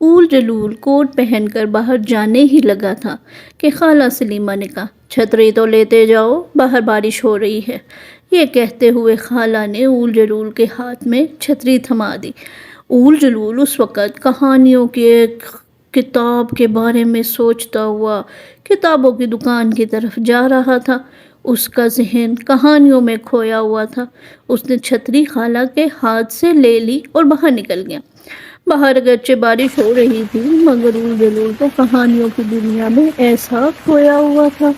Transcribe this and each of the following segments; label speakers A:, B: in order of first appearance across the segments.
A: اول جلول کوٹ پہن کر باہر جانے ہی لگا تھا کہ خالہ سلیمہ نے کہا، چھتری تو لیتے جاؤ، باہر بارش ہو رہی ہے۔ یہ کہتے ہوئے خالہ نے اول جلول کے ہاتھ میں چھتری تھما دی۔ اول جلول اس وقت کہانیوں کی ایک کتاب کے بارے میں سوچتا ہوا کتابوں کی دکان کی طرف جا رہا تھا۔ اس کا ذہن کہانیوں میں کھویا ہوا تھا۔ اس نے چھتری خالہ کے ہاتھ سے لے لی اور باہر نکل گیا۔ باہر اگرچہ بارش ہو رہی تھی مگر اول جلول تو کہانیوں کی دنیا میں ایسا کھویا ہوا تھا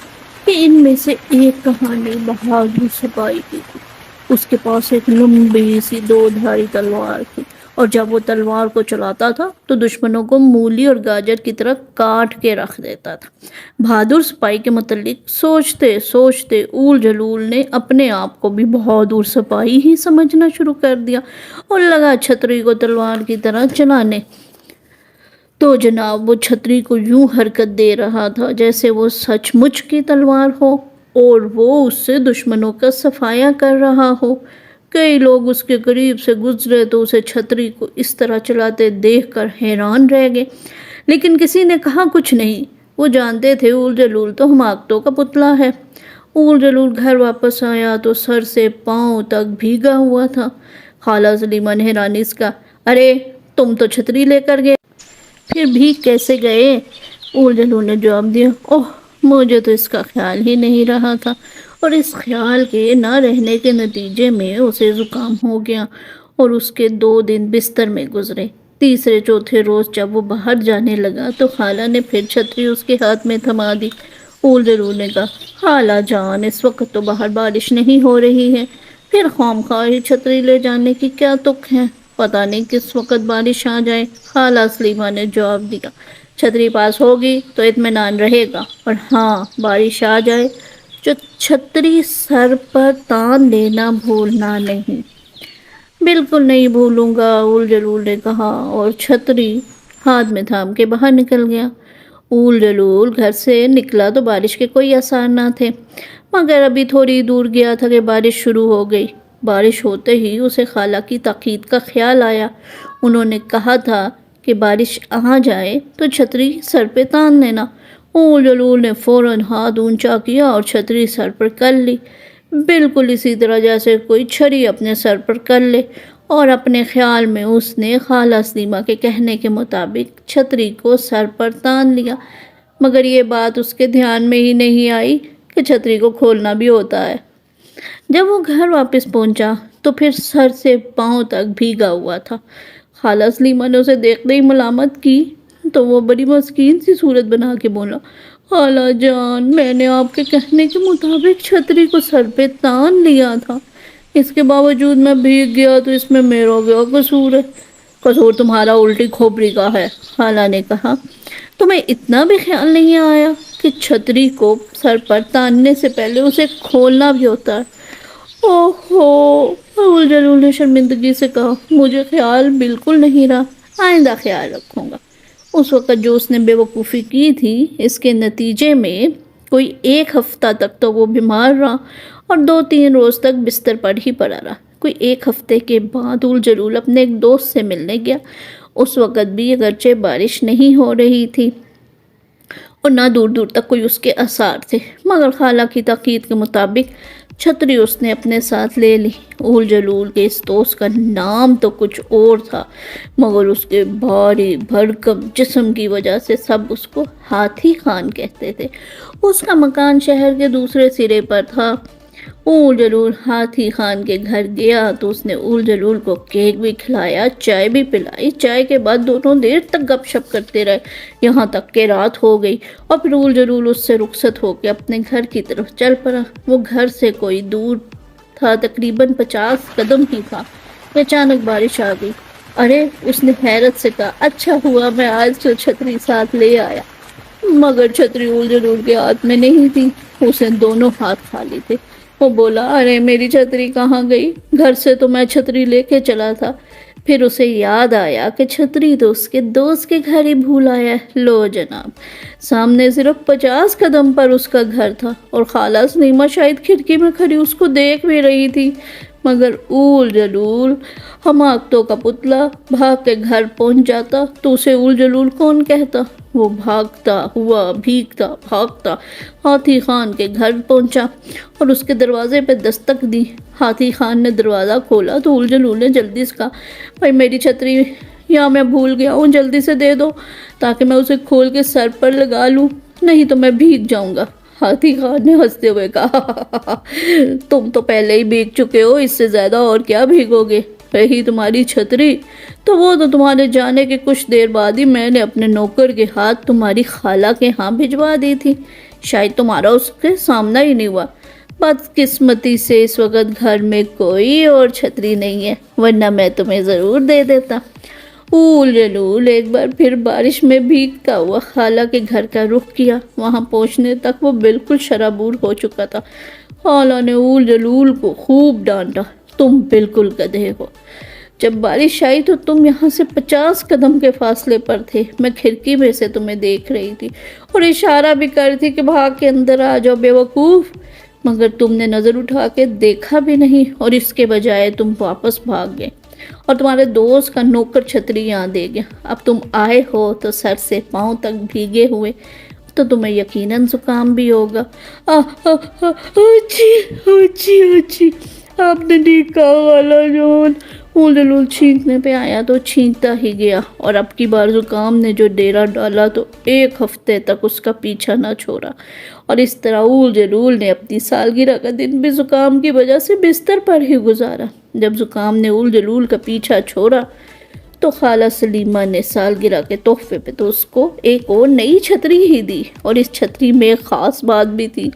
A: کہ ان میں سے ایک کہانی بہادر سپاہی کی تھی۔ اس کے پاس ایک لمبی سی دو دھاری تلوار تھی اور جب وہ تلوار کو چلاتا تھا تو دشمنوں کو مولی اور گاجر کی طرح کاٹ کے رکھ دیتا تھا۔ بہادر سپاہی کے متعلق سوچتے سوچتے اول جلول نے اپنے آپ کو بھی بہادر سپاہی ہی سمجھنا شروع کر دیا اور لگا چھتری کو تلوار کی طرح چلانے۔ تو جناب وہ چھتری کو یوں حرکت دے رہا تھا جیسے وہ سچ مچ کی تلوار ہو اور وہ اس سے دشمنوں کا صفایا کر رہا ہو۔ کئی لوگ اس کے قریب سے گزرے تو اسے چھتری کو اس طرح چلاتے دیکھ کر حیران رہ گئے، لیکن کسی نے کہا کچھ نہیں۔ وہ جانتے تھے اول جلول تو حماقتوں کا پتلا ہے۔ اول جلول گھر واپس آیا تو سر سے پاؤں تک بھیگا ہوا تھا۔ خالہ سلیمہ نے حیرانی سے کہا، ارے تم تو چھتری لے کر گئے، پھر بھیگ کیسے گئے؟ اول جلول نے جواب دیا، اوہ مجھے تو اس کا خیال ہی نہیں رہا تھا، اور اس خیال کے نہ رہنے کے نتیجے میں اسے زکام ہو گیا اور اس کے 2 دن بستر میں گزرے۔ تیسرے چوتھے روز جب وہ باہر جانے لگا تو خالہ نے پھر چھتری اس کے ہاتھ میں تھما دی۔ اول جلول نے کہا، خالہ جان اس وقت تو باہر بارش نہیں ہو رہی ہے، پھر خواہ ہی چھتری لے جانے کی کیا تک ہے، پتہ نہیں کس وقت بارش آ جائے۔ خالہ سلیمہ نے جواب دیا، چھتری پاس ہوگی تو اطمینان رہے گا، اور ہاں بارش آ جائے جو چھتری سر پر تان لینا بھولنا نہیں۔ بالکل نہیں بھولوں گا، اول جلول نے کہا اور چھتری ہاتھ میں تھام کے باہر نکل گیا۔ اول جلول گھر سے نکلا تو بارش کے کوئی آثار نہ تھے، مگر ابھی تھوڑی دور گیا تھا کہ بارش شروع ہو گئی۔ بارش ہوتے ہی اسے خالہ کی تاکید کا خیال آیا۔ انہوں نے کہا تھا کہ بارش آ جائے تو چھتری سر پہ تان لینا۔ اول جلول نے فوراً ہاتھ اونچا کیا اور چھتری سر پر کر لی، بالکل اسی طرح جیسے کوئی چھری اپنے سر پر کر لے، اور اپنے خیال میں اس نے خالہ سلیمہ کے کہنے کے مطابق چھتری کو سر پر تان لیا، مگر یہ بات اس کے دھیان میں ہی نہیں آئی کہ چھتری کو کھولنا بھی ہوتا ہے۔ جب وہ گھر واپس پہنچا تو پھر سر سے پاؤں تک بھیگا ہوا تھا۔ خالہ سلیمہ نے اسے دیکھتے ہی ملامت کی تو وہ بڑی مسکین سی صورت بنا کے بولا، خالہ جان میں نے آپ کے کہنے کے مطابق چھتری کو سر پہ تان لیا تھا، اس کے باوجود میں بھیگ گیا تو اس میں میرا کیا قصور ہے؟ قصور تمہارا الٹی کھوپڑی کا ہے، خالہ نے کہا۔ تمہیں اتنا بھی خیال نہیں آیا کہ چھتری کو سر پر تاننے سے پہلے اسے کھولنا بھی ہوتا ہے؟ اوہو، اول جلول نے شرمندگی سے کہا، مجھے خیال بالکل نہیں رہا، آئندہ خیال رکھوں گا۔ اس وقت جو اس نے بے وقوفی کی تھی اس کے نتیجے میں کوئی 1 ہفتہ تک تو وہ بیمار رہا اور 2-3 روز تک بستر پر ہی پڑا رہا۔ کوئی 1 ہفتے کے بعد اول جلول اپنے ایک دوست سے ملنے گیا۔ اس وقت بھی اگرچہ بارش نہیں ہو رہی تھی اور نہ دور دور تک کوئی اس کے آثار تھے، مگر خالہ کی تاکید کے مطابق چھتری اس نے اپنے ساتھ لے لی۔ اول جلول کے اس دوست کا نام تو کچھ اور تھا، مگر اس کے بھاری بھرکم جسم کی وجہ سے سب اس کو ہاتھی خان کہتے تھے۔ اس کا مکان شہر کے دوسرے سرے پر تھا۔ اول جلول ہاتھی خان کے گھر گیا تو اس نے اول جلول کو کیک بھی کھلایا، چائے بھی پلائی۔ چائے کے بعد دونوں دیر تک گپ شپ کرتے رہے، یہاں تک کہ رات ہو گئی، اور پھر اول جلول اس سے رخصت ہو کے اپنے گھر کی طرف چل پڑا۔ وہ گھر سے کوئی دور تھا، تقریباً 50 قدم ہی تھا کہ اچانک بارش آ گئی۔ ارے، اس نے حیرت سے کہا، اچھا ہوا میں آج تو چھتری ساتھ لے آیا، مگر چھتری اول جلول کے ہاتھ میں نہیں تھی، اسے دونوں ہاتھ خالی تھے۔ وہ بولا، ارے میری چھتری کہاں گئی؟ گھر سے تو میں چھتری لے کے چلا تھا۔ پھر اسے یاد آیا کہ چھتری تو اس کے دوست کے گھر ہی بھول آیا ہے۔ لو جناب، سامنے صرف 50 قدم پر اس کا گھر تھا اور خالہ سلیمہ شاید کھڑکی میں کھڑی اس کو دیکھ بھی رہی تھی۔ مگر اول جلول حماقتوں کا پتلا بھاگ کے گھر پہنچ جاتا تو اسے اول جلول کون کہتا؟ وہ بھاگتا ہوا بھیگتا بھاگتا ہاتھی خان کے گھر پہنچا اور اس کے دروازے پہ دستک دی۔ ہاتھی خان نے دروازہ کھولا تو اول جلول نے جلدی سے کہا، بھائی میری چھتری یا میں بھول گیا ہوں، جلدی سے دے دو تاکہ میں اسے کھول کے سر پر لگا لوں، نہیں تو میں بھیگ جاؤں گا۔ ہاتھی خان نے ہنستے ہوئے کہا، تم تو پہلے ہی بھیگ چکے ہو، اس سے زیادہ اور کیا بھیگو گے؟ رہی تمہاری چھتری تو وہ تو تمہارے جانے کے کچھ دیر بعد ہی میں نے اپنے نوکر کے ہاتھ تمہاری خالہ کے ہاں بھجوا دی تھی، شاید تمہارا اس کے سامنا ہی نہیں ہوا۔ بدقسمتی سے اس وقت گھر میں کوئی اور چھتری نہیں ہے، ورنہ میں تمہیں ضرور دے دیتا۔ اول جلول ایک بار پھر بارش میں بھیگتا ہوا خالہ کے گھر کا رخ کیا۔ وہاں پہنچنے تک وہ بالکل شرابور ہو چکا تھا۔ خالہ نے اول جلول کو خوب ڈانٹا، تم بالکل گدھے ہو، جب بارش آئی تو تم یہاں سے 50 قدم کے فاصلے پر تھے، میں کھڑکی میں سے تمہیں دیکھ رہی تھی اور اشارہ بھی کر تھی کہ بھاگ کے اندر آ جاؤ بے وقوف، مگر تم نے نظر اٹھا کے دیکھا بھی نہیں اور اس کے بجائے تم واپس بھاگ گئے اور تمہارے دوست کا نوکر چھتری یہاں دے گیا۔ اب تم آئے ہو تو سر سے پاؤں تک بھیگے ہوئے، تو تمہیں یقیناً زکام بھی ہوگا۔ اچھی آپ نے ٹھیک کہا خالہ جان۔ اول جلول چھینکنے پہ آیا تو چھینکتا ہی گیا اور اب کی بار زکام نے جو ڈیرا ڈالا تو 1 ہفتے تک اس کا پیچھا نہ چھوڑا، اور اس طرح اول جلول نے اپنی سالگرہ کا دن بھی زکام کی وجہ سے بستر پر ہی گزارا۔ جب زکام نے اول جلول کا پیچھا چھوڑا تو خالہ سلیمہ نے سالگرہ کے تحفے پہ تو اس کو ایک اور نئی چھتری ہی دی، اور اس چھتری میں ایک خاص بات بھی تھی۔